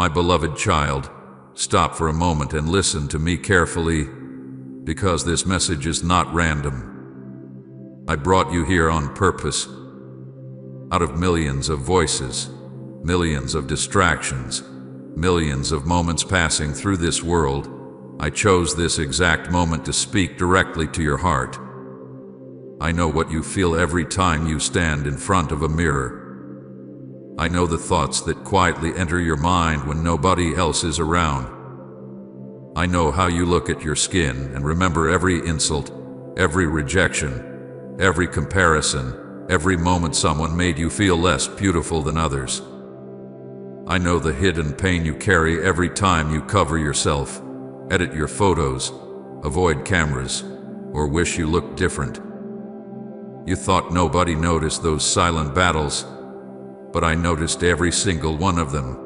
My beloved child, stop for a moment and listen to me carefully, because this message is not random. I brought you here on purpose. Out of millions of voices, millions of distractions, millions of moments passing through this world, I chose this exact moment to speak directly to your heart. I know what you feel every time you stand in front of a mirror. I know the thoughts that quietly enter your mind when nobody else is around. I know how you look at your skin and remember every insult, every rejection, every comparison, every moment someone made you feel less beautiful than others. I know the hidden pain you carry every time you cover yourself, edit your photos, avoid cameras, or wish you looked different. You thought nobody noticed those silent battles, but I noticed every single one of them.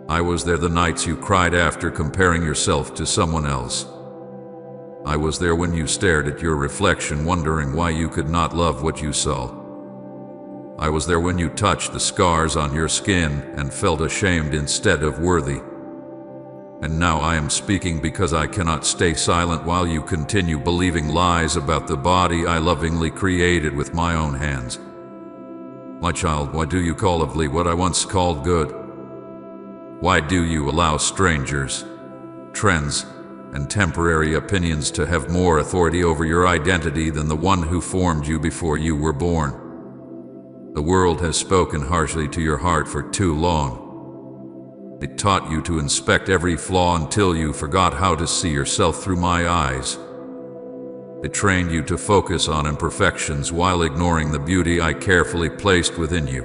I was there the nights you cried after comparing yourself to someone else. I was there when you stared at your reflection wondering why you could not love what you saw. I was there when you touched the scars on your skin and felt ashamed instead of worthy. And now I am speaking because I cannot stay silent while you continue believing lies about the body I lovingly created with my own hands. My child, why do you call ugly what I once called good? Why do you allow strangers, trends, and temporary opinions to have more authority over your identity than the one who formed you before you were born? The world has spoken harshly to your heart for too long. It taught you to inspect every flaw until you forgot how to see yourself through my eyes. It trained you to focus on imperfections while ignoring the beauty I carefully placed within you.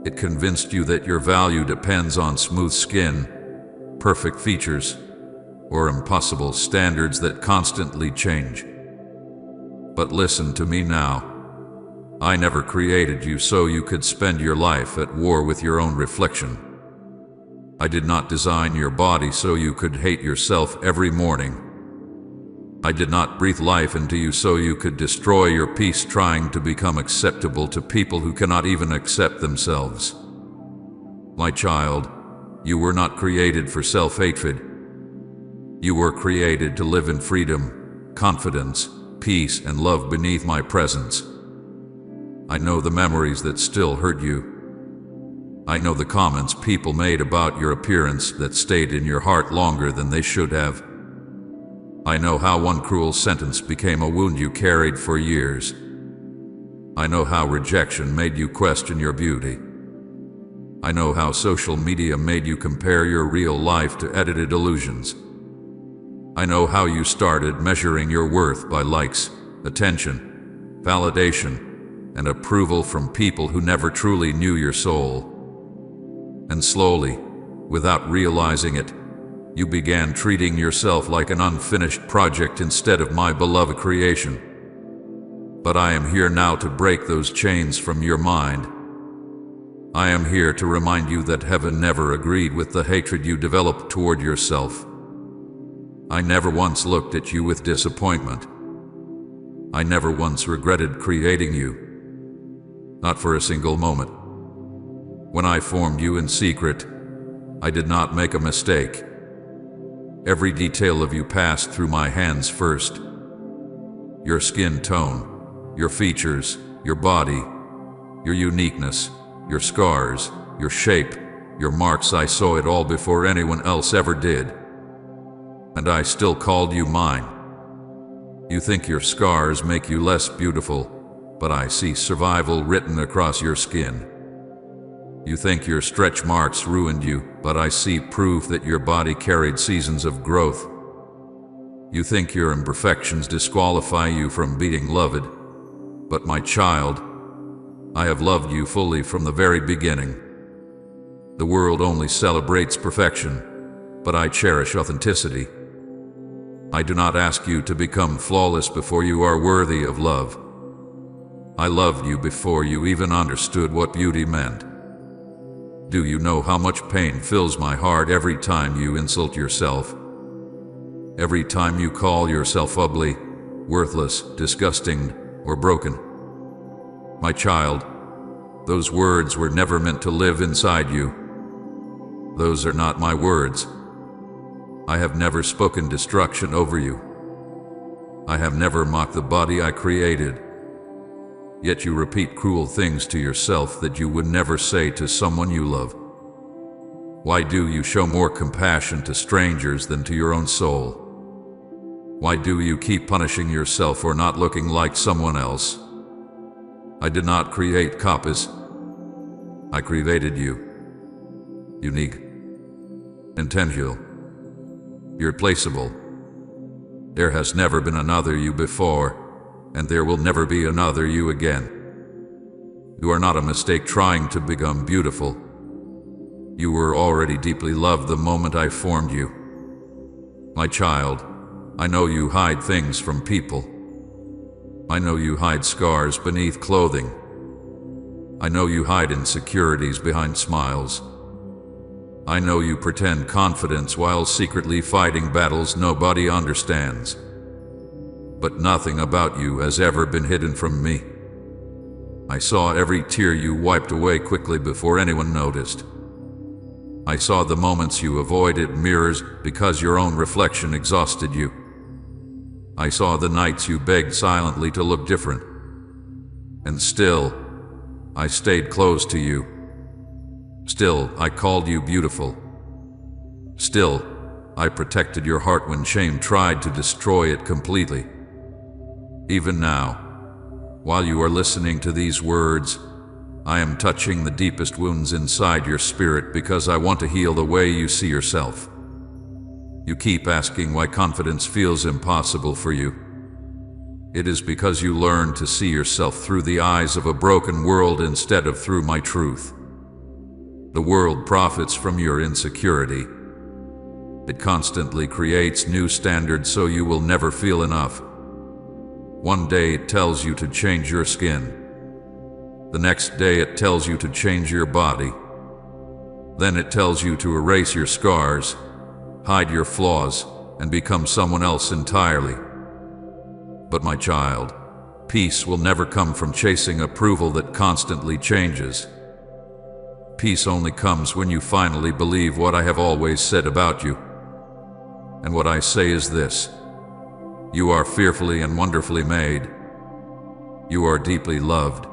It convinced you that your value depends on smooth skin, perfect features, or impossible standards that constantly change. But listen to me now. I never created you so you could spend your life at war with your own reflection. I did not design your body so you could hate yourself every morning. I did not breathe life into you so you could destroy your peace trying to become acceptable to people who cannot even accept themselves. My child, you were not created for self-hatred. You were created to live in freedom, confidence, peace, and love beneath my presence. I know the memories that still hurt you. I know the comments people made about your appearance that stayed in your heart longer than they should have. I know how one cruel sentence became a wound you carried for years. I know how rejection made you question your beauty. I know how social media made you compare your real life to edited illusions. I know how you started measuring your worth by likes, attention, validation, and approval from people who never truly knew your soul. And slowly, without realizing it, you began treating yourself like an unfinished project instead of my beloved creation. But I am here now to break those chains from your mind. I am here to remind you that heaven never agreed with the hatred you developed toward yourself. I never once looked at you with disappointment. I never once regretted creating you. Not for a single moment. When I formed you in secret, I did not make a mistake. Every detail of you passed through my hands first. Your skin tone, your features, your body, your uniqueness, your scars, your shape, your marks, I saw it all before anyone else ever did. And I still called you mine. You think your scars make you less beautiful, but I see survival written across your skin. You think your stretch marks ruined you, but I see proof that your body carried seasons of growth. You think your imperfections disqualify you from being loved, but my child, I have loved you fully from the very beginning. The world only celebrates perfection, but I cherish authenticity. I do not ask you to become flawless before you are worthy of love. I loved you before you even understood what beauty meant. Do you know how much pain fills my heart every time you insult yourself? Every time you call yourself ugly, worthless, disgusting, or broken? My child, those words were never meant to live inside you. Those are not my words. I have never spoken destruction over you. I have never mocked the body I created. Yet you repeat cruel things to yourself that you would never say to someone you love. Why do you show more compassion to strangers than to your own soul? Why do you keep punishing yourself for not looking like someone else? I did not create copies. I created you. Unique. Intentional. Irreplaceable. There has never been another you before, and there will never be another you again. You are not a mistake trying to become beautiful. You were already deeply loved the moment I formed you. My child, I know you hide things from people. I know you hide scars beneath clothing. I know you hide insecurities behind smiles. I know you pretend confidence while secretly fighting battles nobody understands. But nothing about you has ever been hidden from me. I saw every tear you wiped away quickly before anyone noticed. I saw the moments you avoided mirrors because your own reflection exhausted you. I saw the nights you begged silently to look different. And still, I stayed close to you. Still, I called you beautiful. Still, I protected your heart when shame tried to destroy it completely. Even now, while you are listening to these words, I am touching the deepest wounds inside your spirit because I want to heal the way you see yourself. You keep asking why confidence feels impossible for you. It is because you learn to see yourself through the eyes of a broken world instead of through my truth. The world profits from your insecurity. It constantly creates new standards so you will never feel enough. One day it tells you to change your skin. The next day it tells you to change your body. Then it tells you to erase your scars, hide your flaws, and become someone else entirely. But my child, peace will never come from chasing approval that constantly changes. Peace only comes when you finally believe what I have always said about you. And what I say is this: you are fearfully and wonderfully made. You are deeply loved.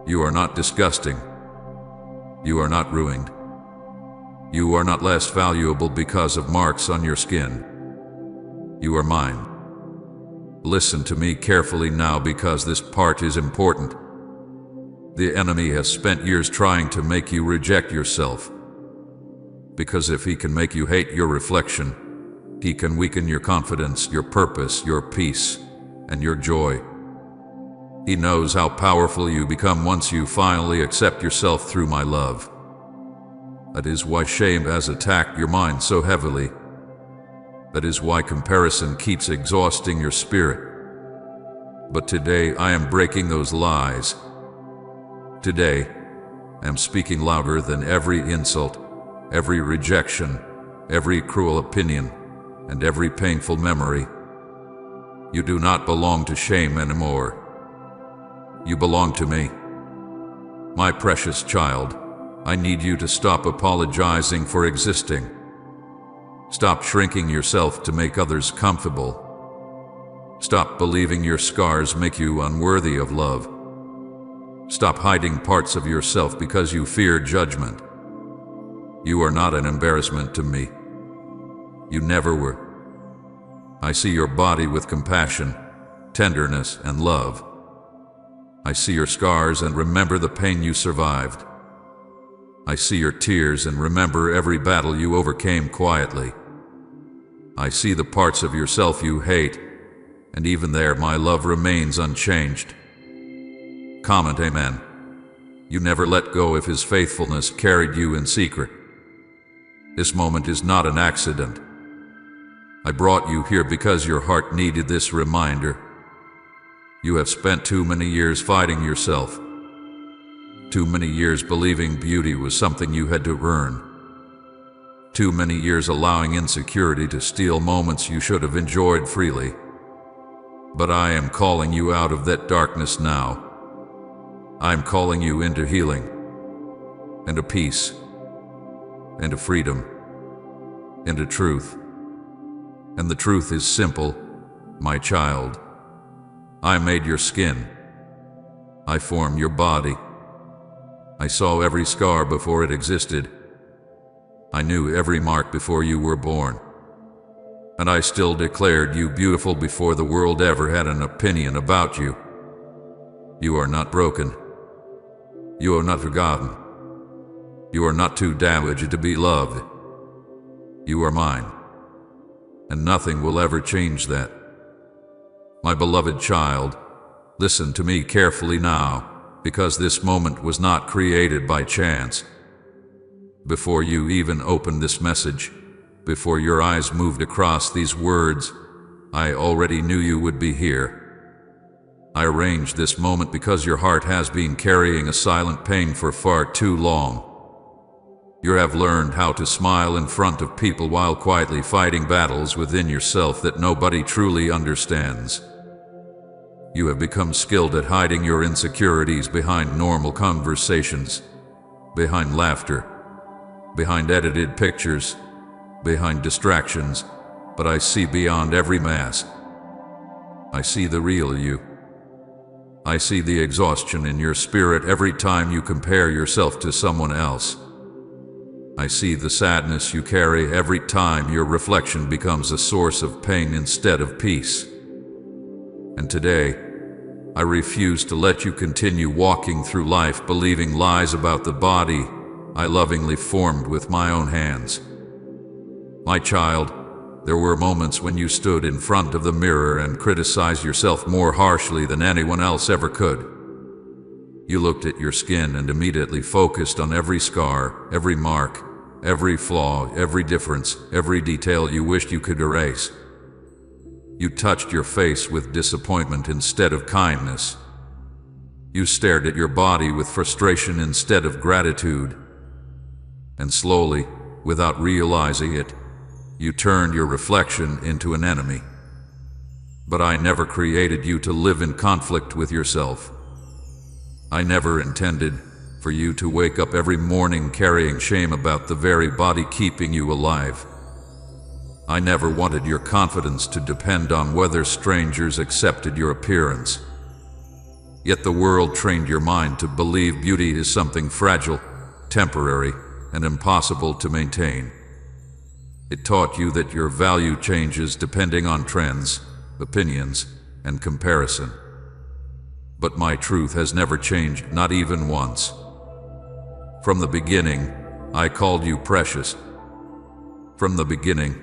You are not disgusting. You are not ruined. You are not less valuable because of marks on your skin. You are mine. Listen to me carefully now because this part is important. The enemy has spent years trying to make you reject yourself. Because if he can make you hate your reflection, he can weaken your confidence, your purpose, your peace, and your joy. He knows how powerful you become once you finally accept yourself through my love. That is why shame has attacked your mind so heavily. That is why comparison keeps exhausting your spirit. But today I am breaking those lies. Today, I am speaking louder than every insult, every rejection, every cruel opinion, and every painful memory. You do not belong to shame anymore. You belong to me. My precious child, I need you to stop apologizing for existing. Stop shrinking yourself to make others comfortable. Stop believing your scars make you unworthy of love. Stop hiding parts of yourself because you fear judgment. You are not an embarrassment to me. You never were. I see your body with compassion, tenderness, and love. I see your scars and remember the pain you survived. I see your tears and remember every battle you overcame quietly. I see the parts of yourself you hate, and even there my love remains unchanged. Comment amen. You never let go if his faithfulness carried you in secret. This moment is not an accident. I brought you here because your heart needed this reminder. You have spent too many years fighting yourself. Too many years believing beauty was something you had to earn. Too many years allowing insecurity to steal moments you should have enjoyed freely. But I am calling you out of that darkness now. I am calling you into healing, into peace, into freedom, into truth. And the truth is simple, my child. I made your skin. I formed your body. I saw every scar before it existed. I knew every mark before you were born. And I still declared you beautiful before the world ever had an opinion about you. You are not broken. You are not forgotten. You are not too damaged to be loved. You are mine. And nothing will ever change that. My beloved child, listen to me carefully now, because this moment was not created by chance. Before you even opened this message, before your eyes moved across these words, I already knew you would be here. I arranged this moment because your heart has been carrying a silent pain for far too long. You have learned how to smile in front of people while quietly fighting battles within yourself that nobody truly understands. You have become skilled at hiding your insecurities behind normal conversations, behind laughter, behind edited pictures, behind distractions, but I see beyond every mask. I see the real you. I see the exhaustion in your spirit every time you compare yourself to someone else. I see the sadness you carry every time your reflection becomes a source of pain instead of peace. And today, I refuse to let you continue walking through life believing lies about the body I lovingly formed with my own hands. My child, there were moments when you stood in front of the mirror and criticized yourself more harshly than anyone else ever could. You looked at your skin and immediately focused on every scar, every mark, every flaw, every difference, every detail you wished you could erase. You touched your face with disappointment instead of kindness. You stared at your body with frustration instead of gratitude. And slowly, without realizing it, you turned your reflection into an enemy. But I never created you to live in conflict with yourself. I never intended for you to wake up every morning carrying shame about the very body keeping you alive. I never wanted your confidence to depend on whether strangers accepted your appearance. Yet the world trained your mind to believe beauty is something fragile, temporary, and impossible to maintain. It taught you that your value changes depending on trends, opinions, and comparison. But my truth has never changed, not even once. From the beginning, I called you precious. From the beginning,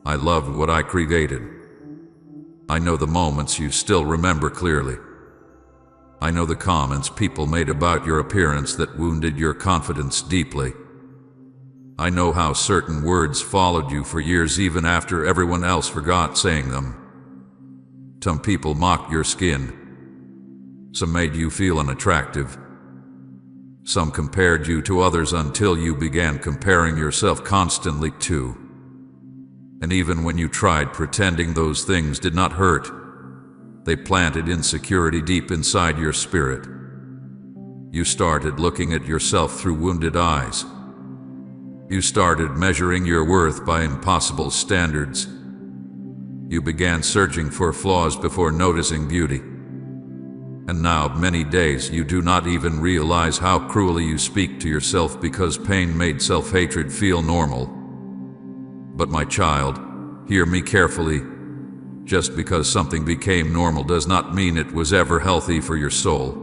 I loved what I created. I know the moments you still remember clearly. I know the comments people made about your appearance that wounded your confidence deeply. I know how certain words followed you for years even after everyone else forgot saying them. Some people mocked your skin. Some made you feel unattractive. Some compared you to others until you began comparing yourself constantly too. And even when you tried pretending those things did not hurt, they planted insecurity deep inside your spirit. You started looking at yourself through wounded eyes. You started measuring your worth by impossible standards. You began searching for flaws before noticing beauty. And now, many days, you do not even realize how cruelly you speak to yourself because pain made self-hatred feel normal. But my child, hear me carefully. Just because something became normal does not mean it was ever healthy for your soul.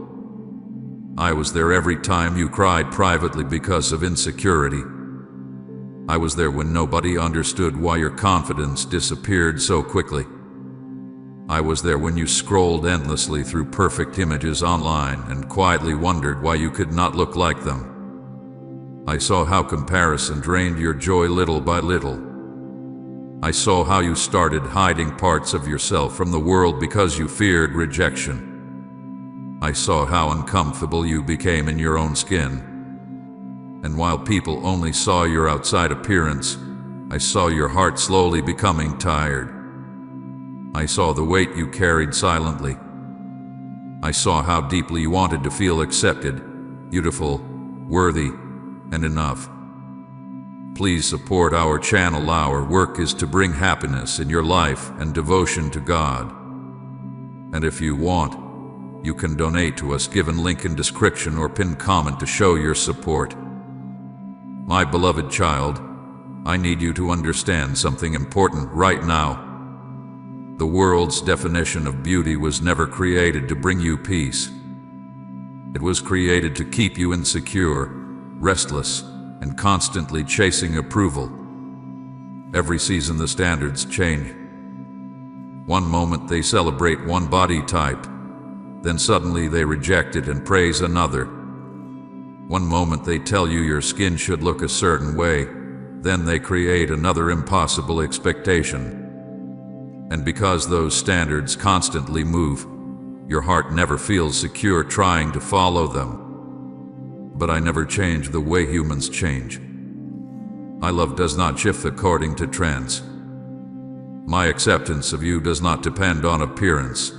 I was there every time you cried privately because of insecurity. I was there when nobody understood why your confidence disappeared so quickly. I was there when you scrolled endlessly through perfect images online and quietly wondered why you could not look like them. I saw how comparison drained your joy little by little. I saw how you started hiding parts of yourself from the world because you feared rejection. I saw how uncomfortable you became in your own skin. And while people only saw your outside appearance, I saw your heart slowly becoming tired. I saw the weight you carried silently. I saw how deeply you wanted to feel accepted, beautiful, worthy, and enough. Please support our channel. Our work is to bring happiness in your life and devotion to God. And if you want, you can donate to us, given link in description or pinned comment to show your support. My beloved child, I need you to understand something important right now. The world's definition of beauty was never created to bring you peace. It was created to keep you insecure, restless, and constantly chasing approval. Every season the standards change. One moment they celebrate one body type, then suddenly they reject it and praise another. One moment they tell you your skin should look a certain way, then they create another impossible expectation. And because those standards constantly move, your heart never feels secure trying to follow them. But I never change the way humans change. My love does not shift according to trends. My acceptance of you does not depend on appearance.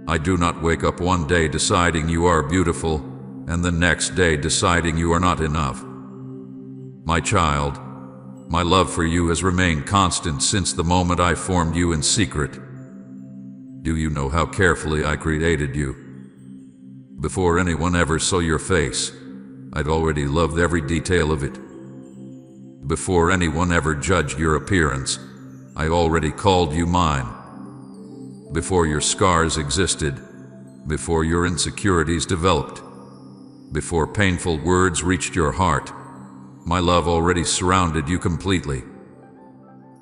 I do not wake up one day deciding you are beautiful, and the next day deciding you are not enough. My child, my love for you has remained constant since the moment I formed you in secret. Do you know how carefully I created you? Before anyone ever saw your face, I'd already loved every detail of it. Before anyone ever judged your appearance, I already called you mine. Before your scars existed, before your insecurities developed, before painful words reached your heart, my love already surrounded you completely.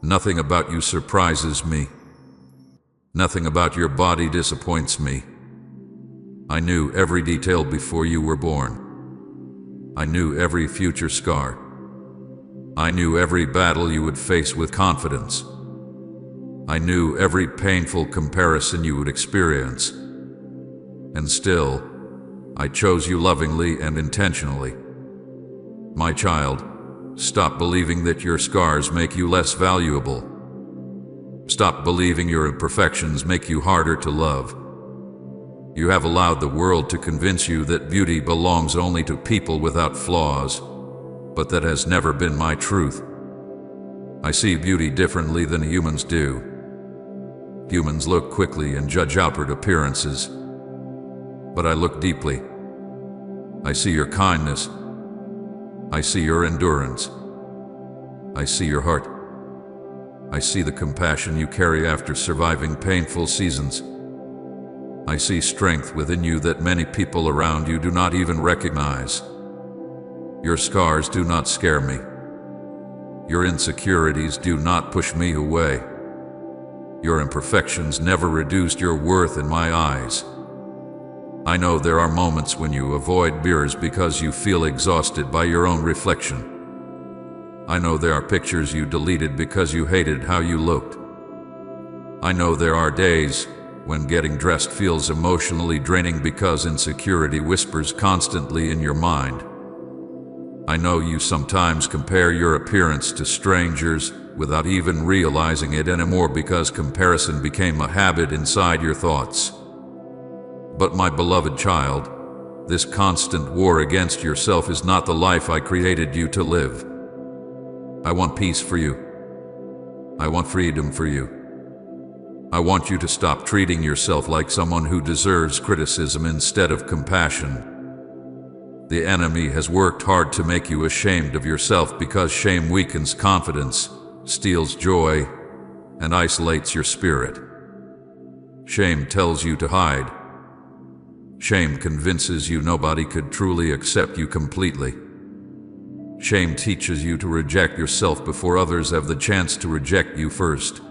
Nothing about you surprises me. Nothing about your body disappoints me. I knew every detail before you were born. I knew every future scar. I knew every battle you would face with confidence. I knew every painful comparison you would experience. And still, I chose you lovingly and intentionally. My child, stop believing that your scars make you less valuable. Stop believing your imperfections make you harder to love. You have allowed the world to convince you that beauty belongs only to people without flaws, but that has never been my truth. I see beauty differently than humans do. Humans look quickly and judge outward appearances, but I look deeply. I see your kindness. I see your endurance. I see your heart. I see the compassion you carry after surviving painful seasons. I see strength within you that many people around you do not even recognize. Your scars do not scare me. Your insecurities do not push me away. Your imperfections never reduced your worth in my eyes. I know there are moments when you avoid mirrors because you feel exhausted by your own reflection. I know there are pictures you deleted because you hated how you looked. I know there are days when getting dressed feels emotionally draining because insecurity whispers constantly in your mind. I know you sometimes compare your appearance to strangers without even realizing it anymore because comparison became a habit inside your thoughts. But my beloved child, this constant war against yourself is not the life I created you to live. I want peace for you. I want freedom for you. I want you to stop treating yourself like someone who deserves criticism instead of compassion. The enemy has worked hard to make you ashamed of yourself because shame weakens confidence, steals joy, and isolates your spirit. Shame tells you to hide. Shame convinces you nobody could truly accept you completely. Shame teaches you to reject yourself before others have the chance to reject you first.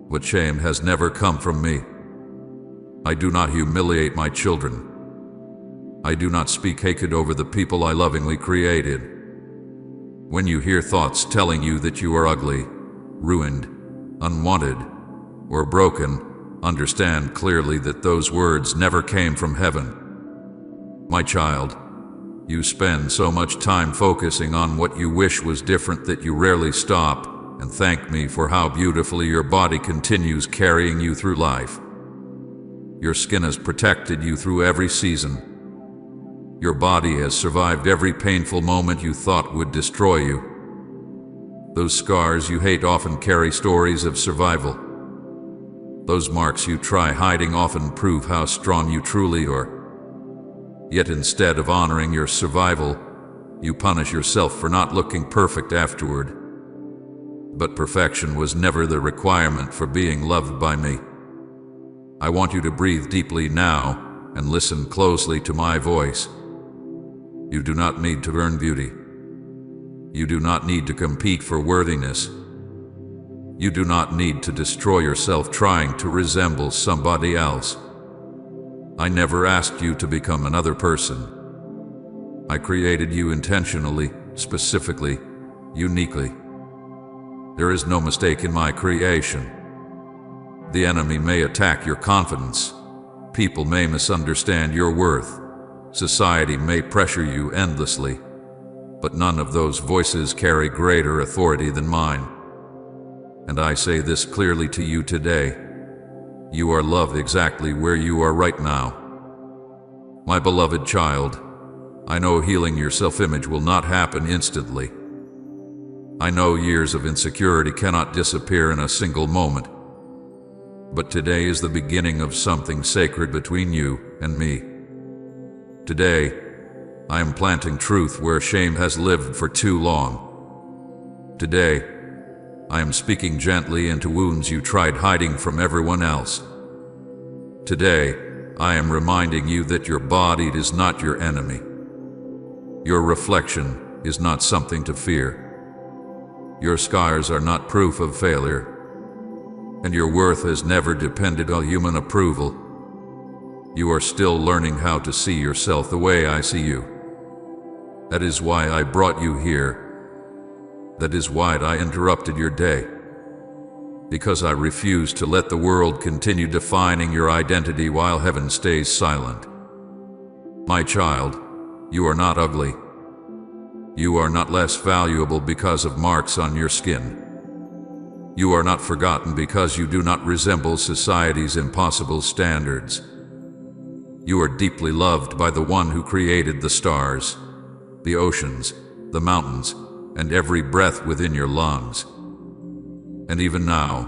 But shame has never come from me. I do not humiliate my children. I do not speak hatred over the people I lovingly created. When you hear thoughts telling you that you are ugly, ruined, unwanted, or broken, understand clearly that those words never came from heaven. My child, you spend so much time focusing on what you wish was different that you rarely stop and thank me for how beautifully your body continues carrying you through life. Your skin has protected you through every season. Your body has survived every painful moment you thought would destroy you. Those scars you hate often carry stories of survival. Those marks you try hiding often prove how strong you truly are. Yet instead of honoring your survival, you punish yourself for not looking perfect afterward. But perfection was never the requirement for being loved by me. I want you to breathe deeply now and listen closely to my voice. You do not need to earn beauty. You do not need to compete for worthiness. You do not need to destroy yourself trying to resemble somebody else. I never asked you to become another person. I created you intentionally, specifically, uniquely. There is no mistake in my creation. The enemy may attack your confidence. People may misunderstand your worth. Society may pressure you endlessly. But none of those voices carry greater authority than mine. And I say this clearly to you today. You are loved exactly where you are right now. My beloved child, I know healing your self-image will not happen instantly. I know years of insecurity cannot disappear in a single moment. But today is the beginning of something sacred between you and me. Today, I am planting truth where shame has lived for too long. Today, I am speaking gently into wounds you tried hiding from everyone else. Today, I am reminding you that your body is not your enemy. Your reflection is not something to fear. Your scars are not proof of failure. And your worth has never depended on human approval. You are still learning how to see yourself the way I see you. That is why I brought you here. That is why I interrupted your day. Because I refuse to let the world continue defining your identity while heaven stays silent. My child, you are not ugly. You are not less valuable because of marks on your skin. You are not forgotten because you do not resemble society's impossible standards. You are deeply loved by the one who created the stars, the oceans, the mountains, and every breath within your lungs. And even now,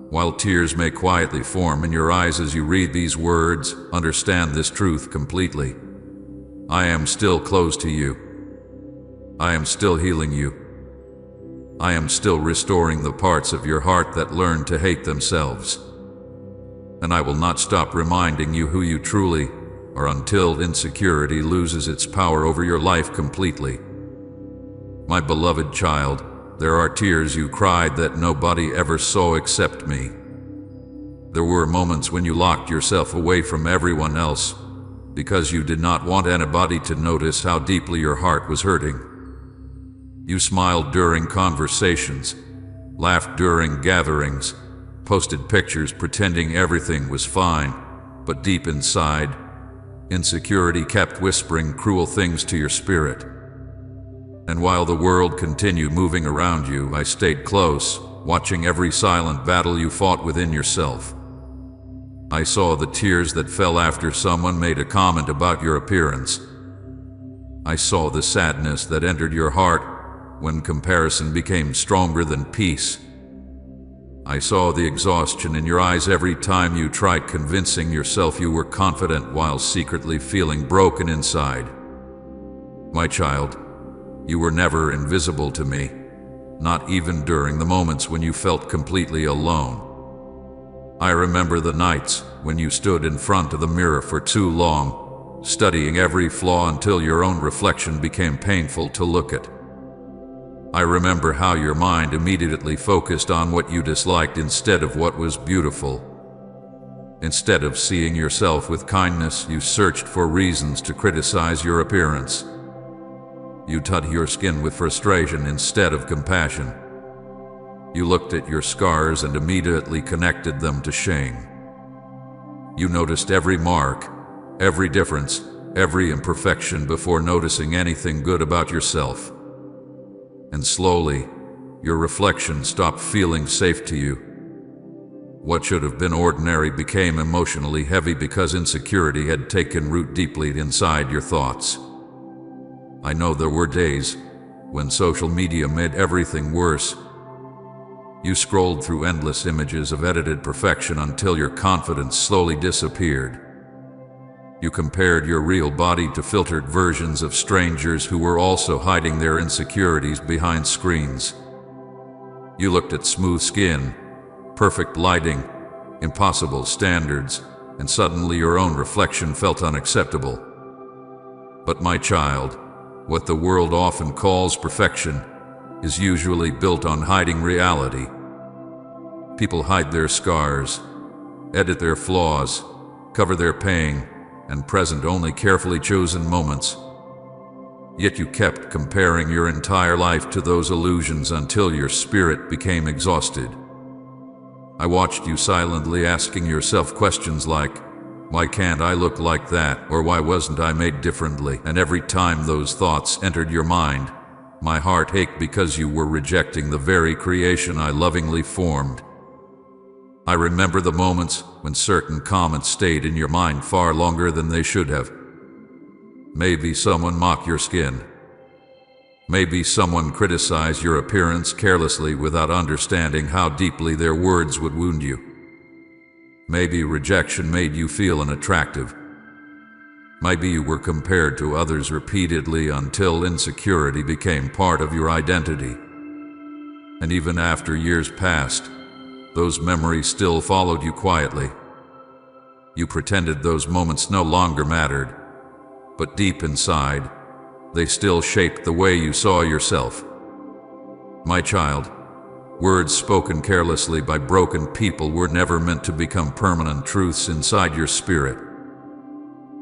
while tears may quietly form in your eyes as you read these words, understand this truth completely. I am still close to you. I am still healing you. I am still restoring the parts of your heart that learned to hate themselves. And I will not stop reminding you who you truly are until insecurity loses its power over your life completely. My beloved child, there are tears you cried that nobody ever saw except me. There were moments when you locked yourself away from everyone else because you did not want anybody to notice how deeply your heart was hurting. You smiled during conversations, laughed during gatherings, posted pictures pretending everything was fine, but deep inside, insecurity kept whispering cruel things to your spirit. And while the world continued moving around you, I stayed close, watching every silent battle you fought within yourself. I saw the tears that fell after someone made a comment about your appearance. I saw the sadness that entered your heart when comparison became stronger than peace. I saw the exhaustion in your eyes every time you tried convincing yourself you were confident while secretly feeling broken inside. My child, you were never invisible to me, not even during the moments when you felt completely alone. I remember the nights when you stood in front of the mirror for too long, studying every flaw until your own reflection became painful to look at. I remember how your mind immediately focused on what you disliked instead of what was beautiful. Instead of seeing yourself with kindness, you searched for reasons to criticize your appearance. You touched your skin with frustration instead of compassion. You looked at your scars and immediately connected them to shame. You noticed every mark, every difference, every imperfection before noticing anything good about yourself. And slowly, your reflection stopped feeling safe to you. What should have been ordinary became emotionally heavy because insecurity had taken root deeply inside your thoughts. I know there were days when social media made everything worse. You scrolled through endless images of edited perfection until your confidence slowly disappeared. You compared your real body to filtered versions of strangers who were also hiding their insecurities behind screens. You looked at smooth skin, perfect lighting, impossible standards, and suddenly your own reflection felt unacceptable. But my child, what the world often calls perfection is usually built on hiding reality. People hide their scars, edit their flaws, cover their pain, and present only carefully chosen moments. Yet you kept comparing your entire life to those illusions until your spirit became exhausted. I watched you silently asking yourself questions like, why can't I look like that? Or why wasn't I made differently? And every time those thoughts entered your mind, my heart ached because you were rejecting the very creation I lovingly formed. I remember the moments when certain comments stayed in your mind far longer than they should have. Maybe someone mocked your skin. Maybe someone criticized your appearance carelessly without understanding how deeply their words would wound you. Maybe rejection made you feel unattractive. Maybe you were compared to others repeatedly until insecurity became part of your identity. And even after years passed, those memories still followed you quietly. You pretended those moments no longer mattered, but deep inside, they still shaped the way you saw yourself. My child, words spoken carelessly by broken people were never meant to become permanent truths inside your spirit.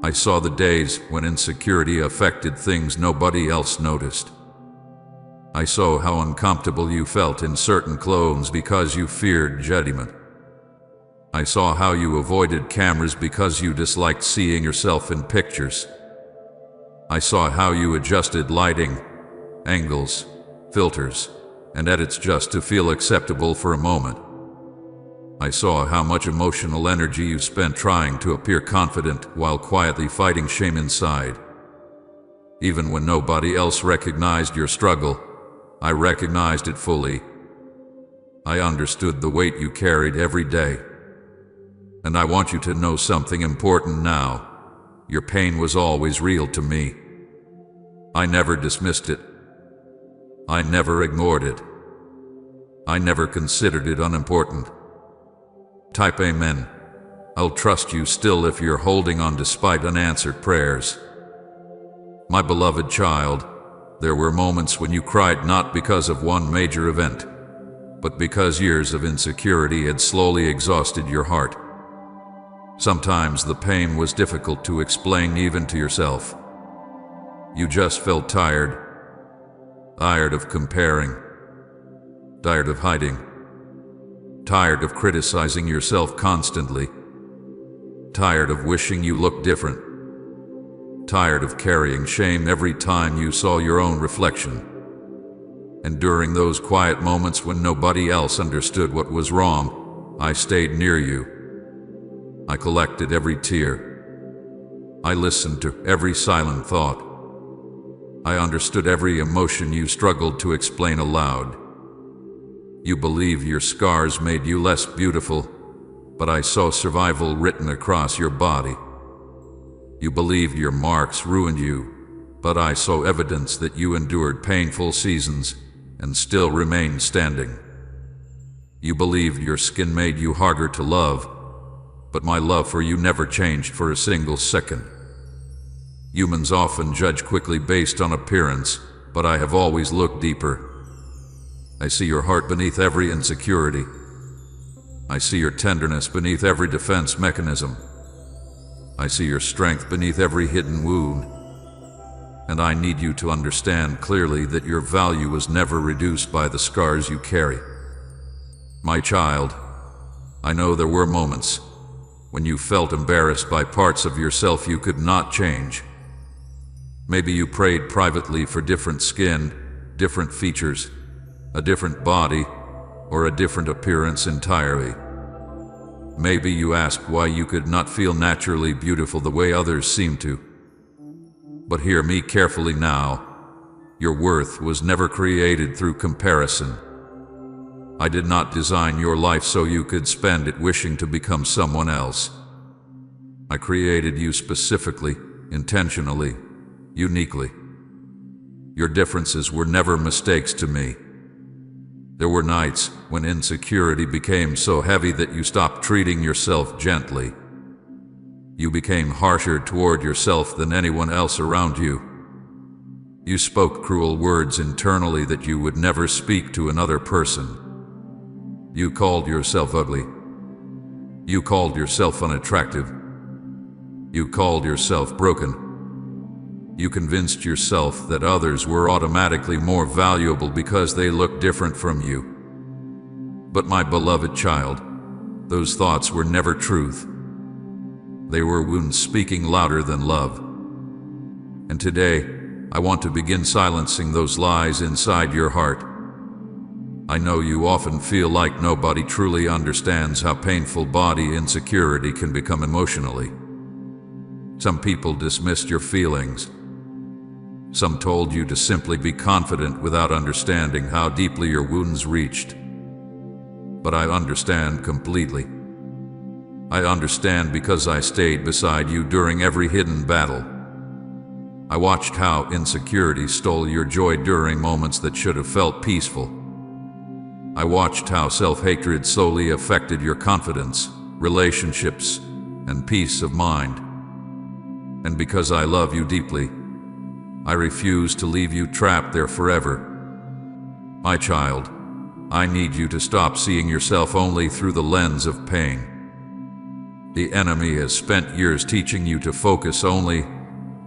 I saw the days when insecurity affected things nobody else noticed. I saw how uncomfortable you felt in certain clothes because you feared judgment. I saw how you avoided cameras because you disliked seeing yourself in pictures. I saw how you adjusted lighting, angles, filters, and edits just to feel acceptable for a moment. I saw how much emotional energy you spent trying to appear confident while quietly fighting shame inside. Even when nobody else recognized your struggle, I recognized it fully. I understood the weight you carried every day. And I want you to know something important now. Your pain was always real to me. I never dismissed it. I never ignored it. I never considered it unimportant. Type Amen. I'll trust you still if you're holding on despite unanswered prayers. My beloved child, there were moments when you cried not because of one major event, but because years of insecurity had slowly exhausted your heart. Sometimes the pain was difficult to explain even to yourself. You just felt tired of comparing, tired of hiding, tired of criticizing yourself constantly, tired of wishing you looked different, tired of carrying shame every time you saw your own reflection. And during those quiet moments when nobody else understood what was wrong, I stayed near you. I collected every tear. I listened to every silent thought. I understood every emotion you struggled to explain aloud. You believe your scars made you less beautiful, but I saw survival written across your body. You believed your marks ruined you, but I saw evidence that you endured painful seasons and still remained standing. You believed your skin made you harder to love, but my love for you never changed for a single second. Humans often judge quickly based on appearance, but I have always looked deeper. I see your heart beneath every insecurity. I see your tenderness beneath every defense mechanism. I see your strength beneath every hidden wound. And I need you to understand clearly that your value was never reduced by the scars you carry. My child, I know there were moments when you felt embarrassed by parts of yourself you could not change. Maybe you prayed privately for different skin, different features, a different body, or a different appearance entirely. Maybe you asked why you could not feel naturally beautiful the way others seem to. But hear me carefully now. Your worth was never created through comparison. I did not design your life so you could spend it wishing to become someone else. I created you specifically, intentionally, uniquely. Your differences were never mistakes to me. There were nights when insecurity became so heavy that you stopped treating yourself gently. You became harsher toward yourself than anyone else around you. You spoke cruel words internally that you would never speak to another person. You called yourself ugly. You called yourself unattractive. You called yourself broken. You convinced yourself that others were automatically more valuable because they looked different from you. But my beloved child, those thoughts were never truth. They were wounds speaking louder than love. And today, I want to begin silencing those lies inside your heart. I know you often feel like nobody truly understands how painful body insecurity can become emotionally. Some people dismissed your feelings. Some told you to simply be confident without understanding how deeply your wounds reached. But I understand completely. I understand because I stayed beside you during every hidden battle. I watched how insecurity stole your joy during moments that should have felt peaceful. I watched how self-hatred slowly affected your confidence, relationships, and peace of mind. And because I love you deeply, I refuse to leave you trapped there forever. My child, I need you to stop seeing yourself only through the lens of pain. The enemy has spent years teaching you to focus only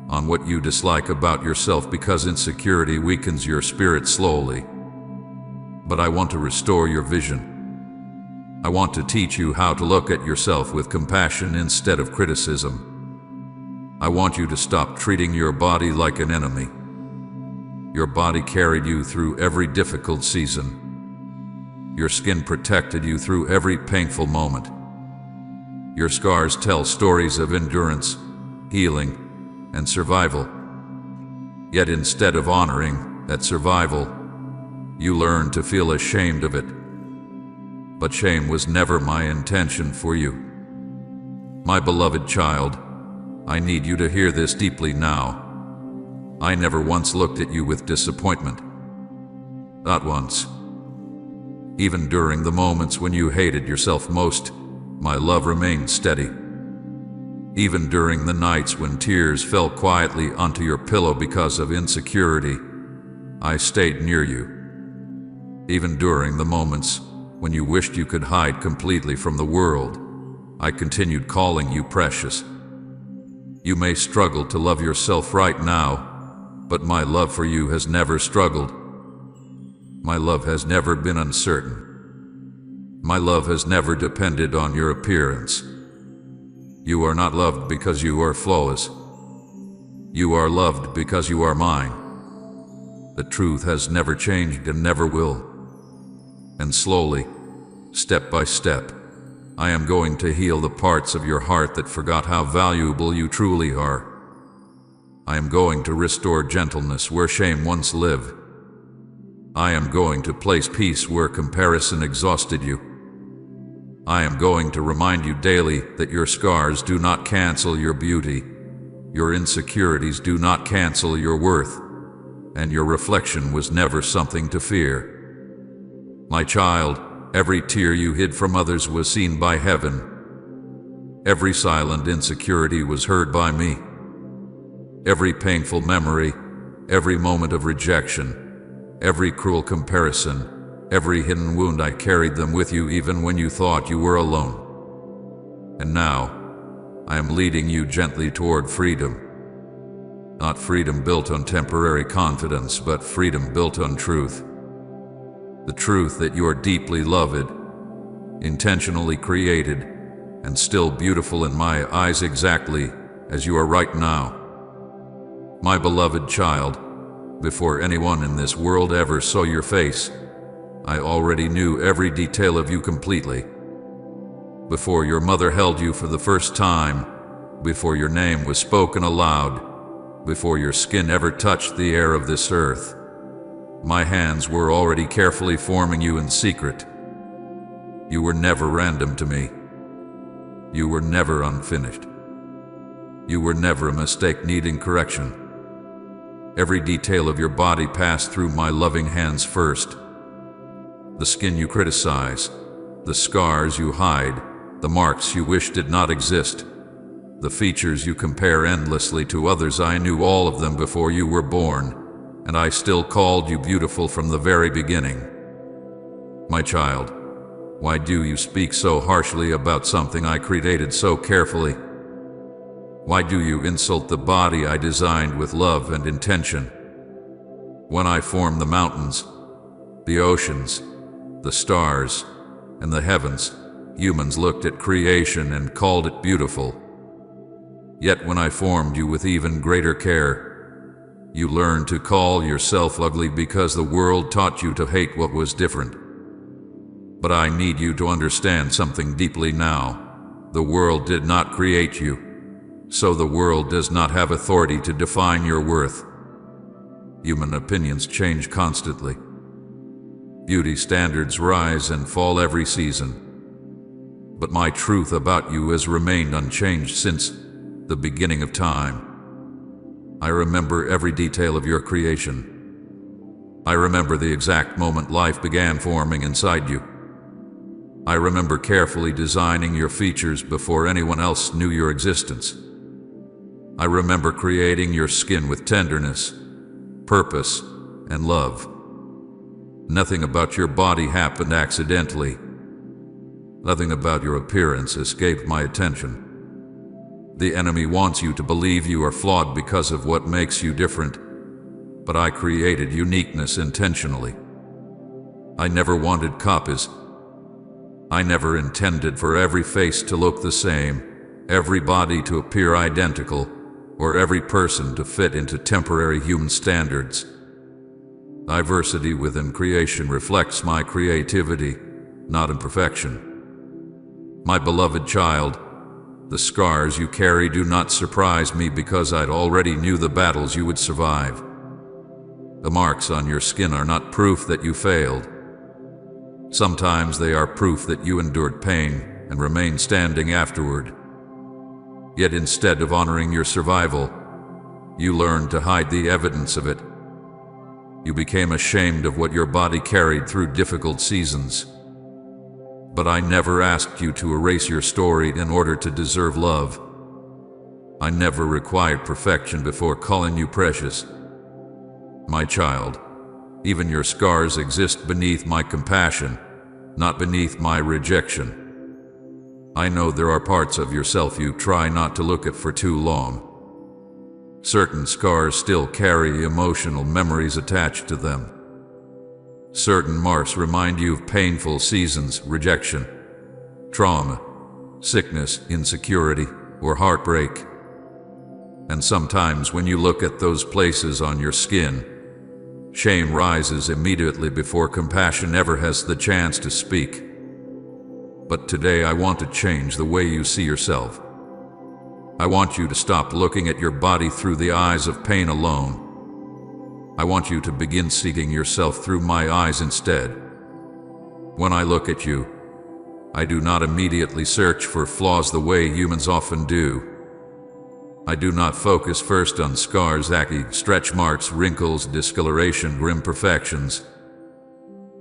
on what you dislike about yourself because insecurity weakens your spirit slowly. But I want to restore your vision. I want to teach you how to look at yourself with compassion instead of criticism. I want you to stop treating your body like an enemy. Your body carried you through every difficult season. Your skin protected you through every painful moment. Your scars tell stories of endurance, healing, and survival. Yet instead of honoring that survival, you learn to feel ashamed of it. But shame was never my intention for you. My beloved child, I need you to hear this deeply now. I never once looked at you with disappointment. Not once. Even during the moments when you hated yourself most, my love remained steady. Even during the nights when tears fell quietly onto your pillow because of insecurity, I stayed near you. Even during the moments when you wished you could hide completely from the world, I continued calling you precious. You may struggle to love yourself right now, but my love for you has never struggled. My love has never been uncertain. My love has never depended on your appearance. You are not loved because you are flawless. You are loved because you are mine. The truth has never changed and never will. And slowly, step by step, I am going to heal the parts of your heart that forgot how valuable you truly are. I am going to restore gentleness where shame once lived. I am going to place peace where comparison exhausted you. I am going to remind you daily that your scars do not cancel your beauty, your insecurities do not cancel your worth, and your reflection was never something to fear. My child, every tear you hid from others was seen by heaven. Every silent insecurity was heard by me. Every painful memory, every moment of rejection, every cruel comparison, every hidden wound, I carried them with you even when you thought you were alone. And now, I am leading you gently toward freedom. Not freedom built on temporary confidence, but freedom built on truth. The truth that you are deeply loved, intentionally created, and still beautiful in my eyes exactly as you are right now. My beloved child, before anyone in this world ever saw your face, I already knew every detail of you completely. Before your mother held you for the first time, before your name was spoken aloud, before your skin ever touched the air of this earth, My hands were already carefully forming you in secret. You were never random to me. You were never unfinished. You were never a mistake needing correction. Every detail of your body passed through my loving hands first. The skin you criticize, the scars you hide, the marks you wish did not exist, the features you compare endlessly to others. I knew all of them before you were born, and I still called you beautiful from the very beginning. My child, why do you speak so harshly about something I created so carefully? Why do you insult the body I designed with love and intention? When I formed the mountains, the oceans, the stars, and the heavens, humans looked at creation and called it beautiful. Yet when I formed you with even greater care, you learned to call yourself ugly because the world taught you to hate what was different. But I need you to understand something deeply now. The world did not create you, so the world does not have authority to define your worth. Human opinions change constantly. Beauty standards rise and fall every season. But my truth about you has remained unchanged since the beginning of time. I remember every detail of your creation. I remember the exact moment life began forming inside you. I remember carefully designing your features before anyone else knew your existence. I remember creating your skin with tenderness, purpose, and love. Nothing about your body happened accidentally. Nothing about your appearance escaped my attention. The enemy wants you to believe you are flawed because of what makes you different, but I created uniqueness intentionally. I never wanted copies. I never intended for every face to look the same, every body to appear identical, or every person to fit into temporary human standards. Diversity within creation reflects my creativity, not imperfection. My beloved child, the scars you carry do not surprise me because I already knew the battles you would survive. The marks on your skin are not proof that you failed. Sometimes they are proof that you endured pain and remained standing afterward. Yet instead of honoring your survival, you learned to hide the evidence of it. You became ashamed of what your body carried through difficult seasons. But I never asked you to erase your story in order to deserve love. I never required perfection before calling you precious. My child, even your scars exist beneath my compassion, not beneath my rejection. I know there are parts of yourself you try not to look at for too long. Certain scars still carry emotional memories attached to them. Certain marks remind you of painful seasons, rejection, trauma, sickness, insecurity, or heartbreak. And sometimes when you look at those places on your skin, shame rises immediately before compassion ever has the chance to speak. But today I want to change the way you see yourself. I want you to stop looking at your body through the eyes of pain alone. I want you to begin seeing yourself through my eyes instead. When I look at you, I do not immediately search for flaws the way humans often do. I do not focus first on scars, acne, stretch marks, wrinkles, discoloration, or imperfections.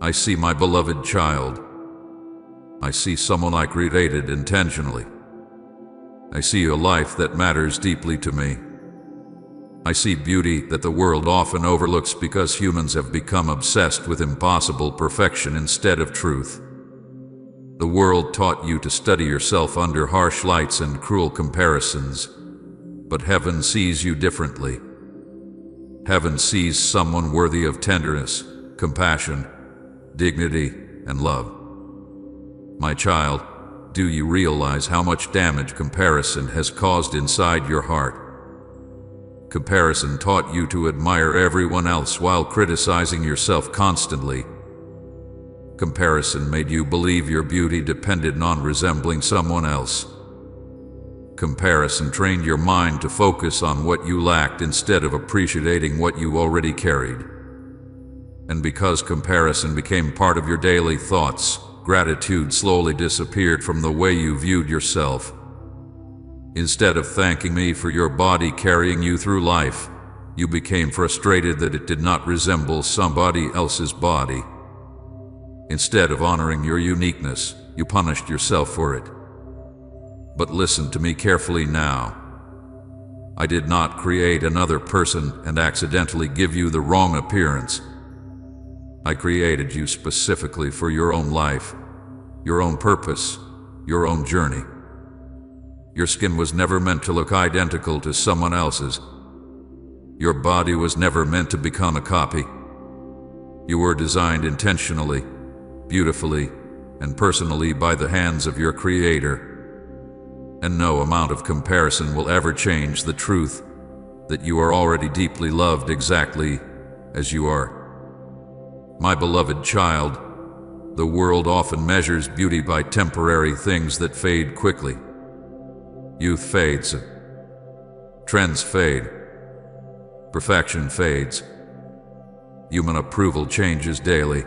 I see my beloved child. I see someone I created intentionally. I see a life that matters deeply to me. I see beauty that the world often overlooks because humans have become obsessed with impossible perfection instead of truth. The world taught you to study yourself under harsh lights and cruel comparisons, but heaven sees you differently. Heaven sees someone worthy of tenderness, compassion, dignity, and love. My child, do you realize how much damage comparison has caused inside your heart? Comparison taught you to admire everyone else while criticizing yourself constantly. Comparison made you believe your beauty depended on resembling someone else. Comparison trained your mind to focus on what you lacked instead of appreciating what you already carried. And because comparison became part of your daily thoughts, gratitude slowly disappeared from the way you viewed yourself. Instead of thanking me for your body carrying you through life, you became frustrated that it did not resemble somebody else's body. Instead of honoring your uniqueness, you punished yourself for it. But listen to me carefully now. I did not create another person and accidentally give you the wrong appearance. I created you specifically for your own life, your own purpose, your own journey. Your skin was never meant to look identical to someone else's. Your body was never meant to become a copy. You were designed intentionally, beautifully, and personally by the hands of your Creator. And no amount of comparison will ever change the truth that you are already deeply loved exactly as you are. My beloved child, the world often measures beauty by temporary things that fade quickly. Youth fades. Trends fade. Perfection fades. Human approval changes daily.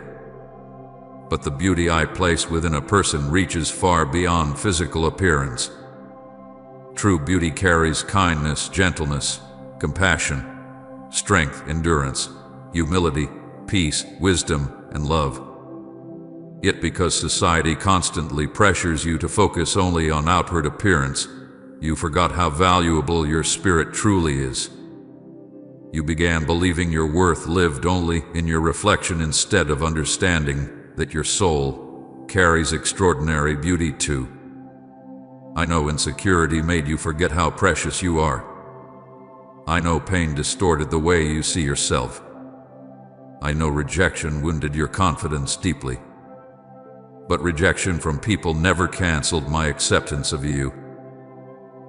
But the beauty I place within a person reaches far beyond physical appearance. True beauty carries kindness, gentleness, compassion, strength, endurance, humility, peace, wisdom, and love. Yet because society constantly pressures you to focus only on outward appearance, you forgot how valuable your spirit truly is. You began believing your worth lived only in your reflection instead of understanding that your soul carries extraordinary beauty too. I know insecurity made you forget how precious you are. I know pain distorted the way you see yourself. I know rejection wounded your confidence deeply. But rejection from people never canceled my acceptance of you.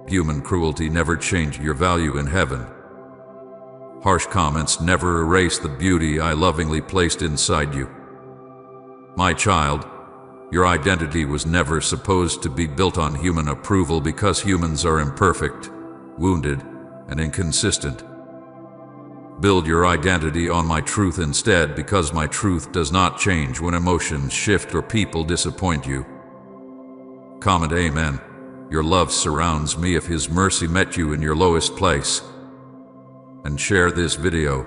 Human cruelty never changed your value in heaven. Harsh comments never erased the beauty I lovingly placed inside you. My child, your identity was never supposed to be built on human approval because humans are imperfect, wounded, and inconsistent. Build your identity on my truth instead, because my truth does not change when emotions shift or people disappoint you. Comment Amen. Your love surrounds me if His mercy met you in your lowest place. And share this video.